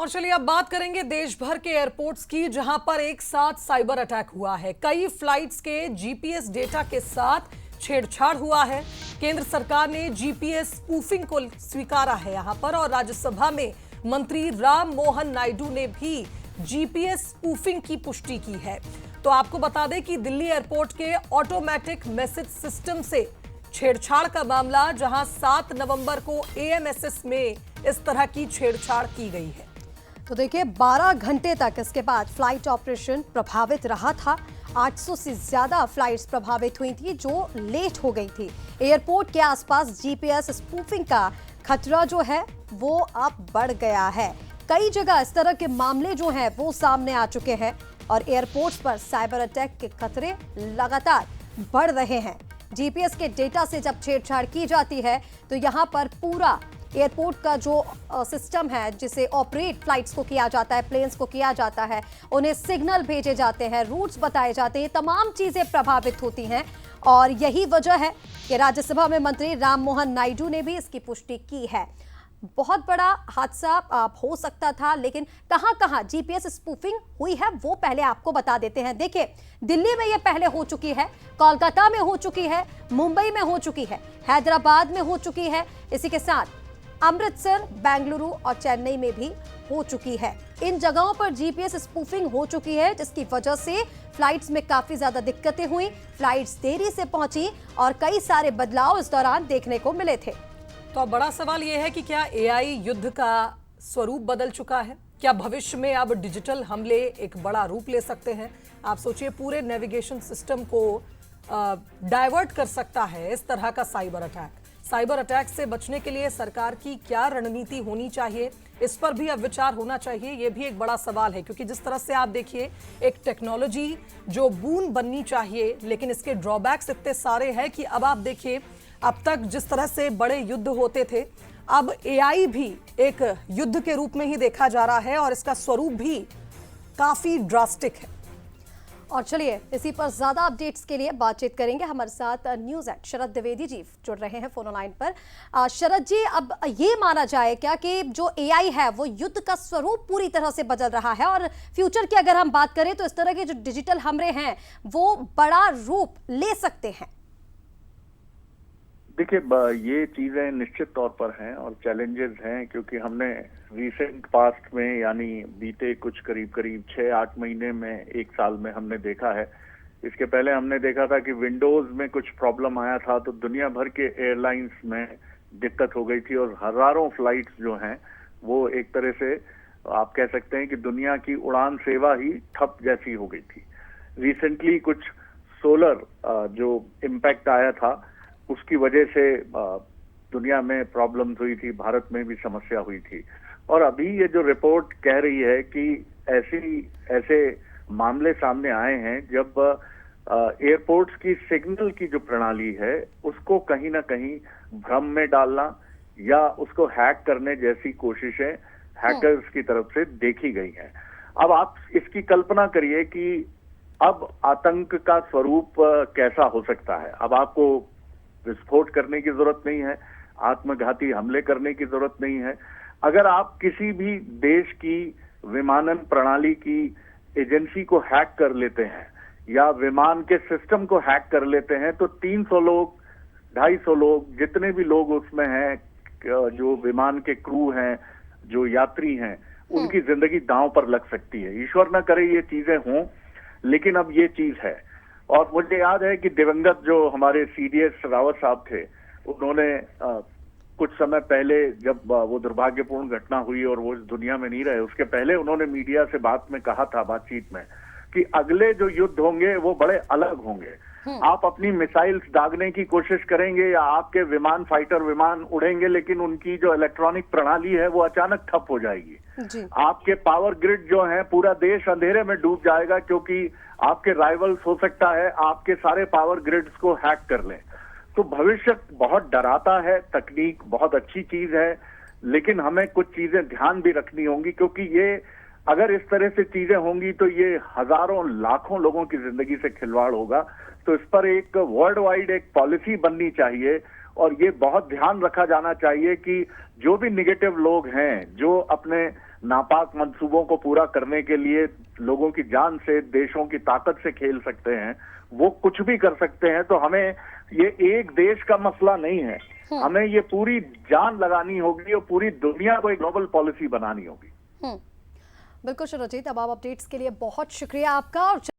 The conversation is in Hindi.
और चलिए अब बात करेंगे देश भर के एयरपोर्ट्स की, जहां पर एक साथ साइबर अटैक हुआ है। कई फ्लाइट्स के जीपीएस डेटा के साथ छेड़छाड़ हुआ है। केंद्र सरकार ने जीपीएस स्पूफिंग को स्वीकारा है यहां पर, और राज्यसभा में मंत्री राम मोहन नायडू ने भी जीपीएस स्पूफिंग की पुष्टि की है। तो आपको बता दें कि दिल्ली एयरपोर्ट के ऑटोमेटिक मैसेज सिस्टम से छेड़छाड़ का मामला, जहां 7 नवंबर को एएमएसएस में इस तरह की छेड़छाड़ की गई है। तो देखिए 12 घंटे तक इसके बाद फ्लाइट ऑपरेशन प्रभावित रहा था। 800 से ज्यादा फ्लाइट्स प्रभावित हुई थी जो लेट हो गई थी। एयरपोर्ट के आसपास जीपीएस स्पूफिंग का खतरा जो है वो अब बढ़ गया है। कई जगह इस तरह के मामले जो हैं वो सामने आ चुके हैं और एयरपोर्ट्स पर साइबर अटैक के खतरे लगातार बढ़ रहे हैं। जीपीएस के डेटा से जब छेड़छाड़ की जाती है तो यहाँ पर पूरा एयरपोर्ट का जो सिस्टम है, जिसे ऑपरेट फ्लाइट्स को किया जाता है, प्लेन्स को किया जाता है, उन्हें सिग्नल भेजे जाते हैं, रूट्स बताए जाते हैं, तमाम चीज़ें प्रभावित होती हैं। और यही वजह है कि राज्यसभा में मंत्री राम मोहन नायडू ने भी इसकी पुष्टि की है। बहुत बड़ा हादसा हो सकता था, लेकिन कहां कहां जीपीएस स्पूफिंग हुई है वो पहले आपको बता देते हैं। देखिए दिल्ली में ये पहले हो चुकी है, कोलकाता में हो चुकी है, मुंबई में हो चुकी है, हैदराबाद में हो चुकी है, इसी के साथ अमृतसर, बेंगलुरु और चेन्नई में भी हो चुकी है। इन जगहों पर जीपीएस स्पूफिंग हो चुकी है, जिसकी वजह से फ्लाइट्स में काफी ज्यादा दिक्कतें हुई, फ्लाइट्स देरी से पहुंची और कई सारे बदलाव इस दौरान देखने को मिले थे। तो अब बड़ा सवाल यह है कि क्या एआई युद्ध का स्वरूप बदल चुका है? क्या भविष्य में अब डिजिटल हमले एक बड़ा रूप ले सकते हैं? आप सोचिए, पूरे नेविगेशन सिस्टम को डाइवर्ट कर सकता है इस तरह का साइबर अटैक। साइबर अटैक से बचने के लिए सरकार की क्या रणनीति होनी चाहिए, इस पर भी अब विचार होना चाहिए। यह भी एक बड़ा सवाल है, क्योंकि जिस तरह से आप देखिए, एक टेक्नोलॉजी जो बून बननी चाहिए, लेकिन इसके ड्रॉबैक्स इतने सारे हैं कि अब आप देखिए, अब तक जिस तरह से बड़े युद्ध होते थे, अब एआई भी एक युद्ध के रूप में ही देखा जा रहा है और इसका स्वरूप भी काफी ड्रास्टिक है। और चलिए इसी पर ज्यादा अपडेट्स के लिए बातचीत करेंगे। हमारे साथ न्यूज़ एड शरद द्विवेदी जी जुड़ रहे हैं फोन लाइन पर। शरद जी, अब ये माना जाए क्या कि जो एआई है वो युद्ध का स्वरूप पूरी तरह से बदल रहा है, और फ्यूचर की अगर हम बात करें तो इस तरह के जो डिजिटल हमले हैं वो बड़ा रूप ले सकते हैं? देखिए, ये चीजें निश्चित तौर पर हैं और चैलेंजेस हैं, क्योंकि हमने रिसेंट पास्ट में, यानी बीते कुछ करीब 6-8 महीने में, 1 साल में हमने देखा है। इसके पहले हमने देखा था कि विंडोज में कुछ प्रॉब्लम आया था तो दुनिया भर के एयरलाइंस में दिक्कत हो गई थी और हजारों फ्लाइट्स जो हैं वो एक तरह से आप कह सकते हैं कि दुनिया की उड़ान सेवा ही ठप जैसी हो गई थी। रिसेंटली कुछ सोलर जो इम्पैक्ट आया था उसकी वजह से दुनिया में प्रॉब्लम्स हुई थी, भारत में भी समस्या हुई थी। और अभी ये जो रिपोर्ट कह रही है कि ऐसे मामले सामने आए हैं जब एयरपोर्ट्स की सिग्नल की जो प्रणाली है उसको कहीं ना कहीं भ्रम में डालना या उसको हैक करने जैसी कोशिशें हैकर्स की तरफ से देखी गई हैं। अब आप इसकी कल्पना करिए कि अब आतंक का स्वरूप कैसा हो सकता है। अब आपको विस्फोट करने की जरूरत नहीं है, आत्मघाती हमले करने की जरूरत नहीं है। अगर आप किसी भी देश की विमानन प्रणाली की एजेंसी को हैक कर लेते हैं या विमान के सिस्टम को हैक कर लेते हैं तो 300 लोग, 250 लोग, जितने भी लोग उसमें हैं, जो विमान के क्रू हैं, जो यात्री हैं, उनकी जिंदगी दांव पर लग सकती है। ईश्वर न करे ये चीजें हों, लेकिन अब ये चीज है। और मुझे याद है कि दिवंगत जो हमारे सीडीएस रावत साहब थे, उन्होंने कुछ समय पहले, जब वो दुर्भाग्यपूर्ण घटना हुई और वो इस दुनिया में नहीं रहे, उसके पहले उन्होंने मीडिया से बातचीत में कि अगले जो युद्ध होंगे वो बड़े अलग होंगे। आप अपनी मिसाइल्स दागने की कोशिश करेंगे या आपके विमान, फाइटर विमान उड़ेंगे, लेकिन उनकी जो इलेक्ट्रॉनिक प्रणाली है वो अचानक ठप हो जाएगी। आपके पावर ग्रिड जो है, पूरा देश अंधेरे में डूब जाएगा, क्योंकि आपके राइवल्स हो सकता है आपके सारे पावर ग्रिड्स को हैक कर लें। तो भविष्य बहुत डराता है। तकनीक बहुत अच्छी चीज है, लेकिन हमें कुछ चीजें ध्यान भी रखनी होंगी, क्योंकि ये अगर इस तरह से चीजें होंगी तो ये हजारों लाखों लोगों की जिंदगी से खिलवाड़ होगा। तो इस पर एक वर्ल्ड वाइड एक पॉलिसी बननी चाहिए और ये बहुत ध्यान रखा जाना चाहिए कि जो भी निगेटिव लोग हैं, जो अपने नापाक मंसूबों को पूरा करने के लिए लोगों की जान से, देशों की ताकत से खेल सकते हैं, वो कुछ भी कर सकते हैं। तो हमें ये एक देश का मसला नहीं है, हमें ये पूरी जान लगानी होगी और पूरी दुनिया को एक ग्लोबल पॉलिसी बनानी होगी। बिल्कुल शिवरजीत, अब आप अपडेट्स के लिए बहुत शुक्रिया आपका। और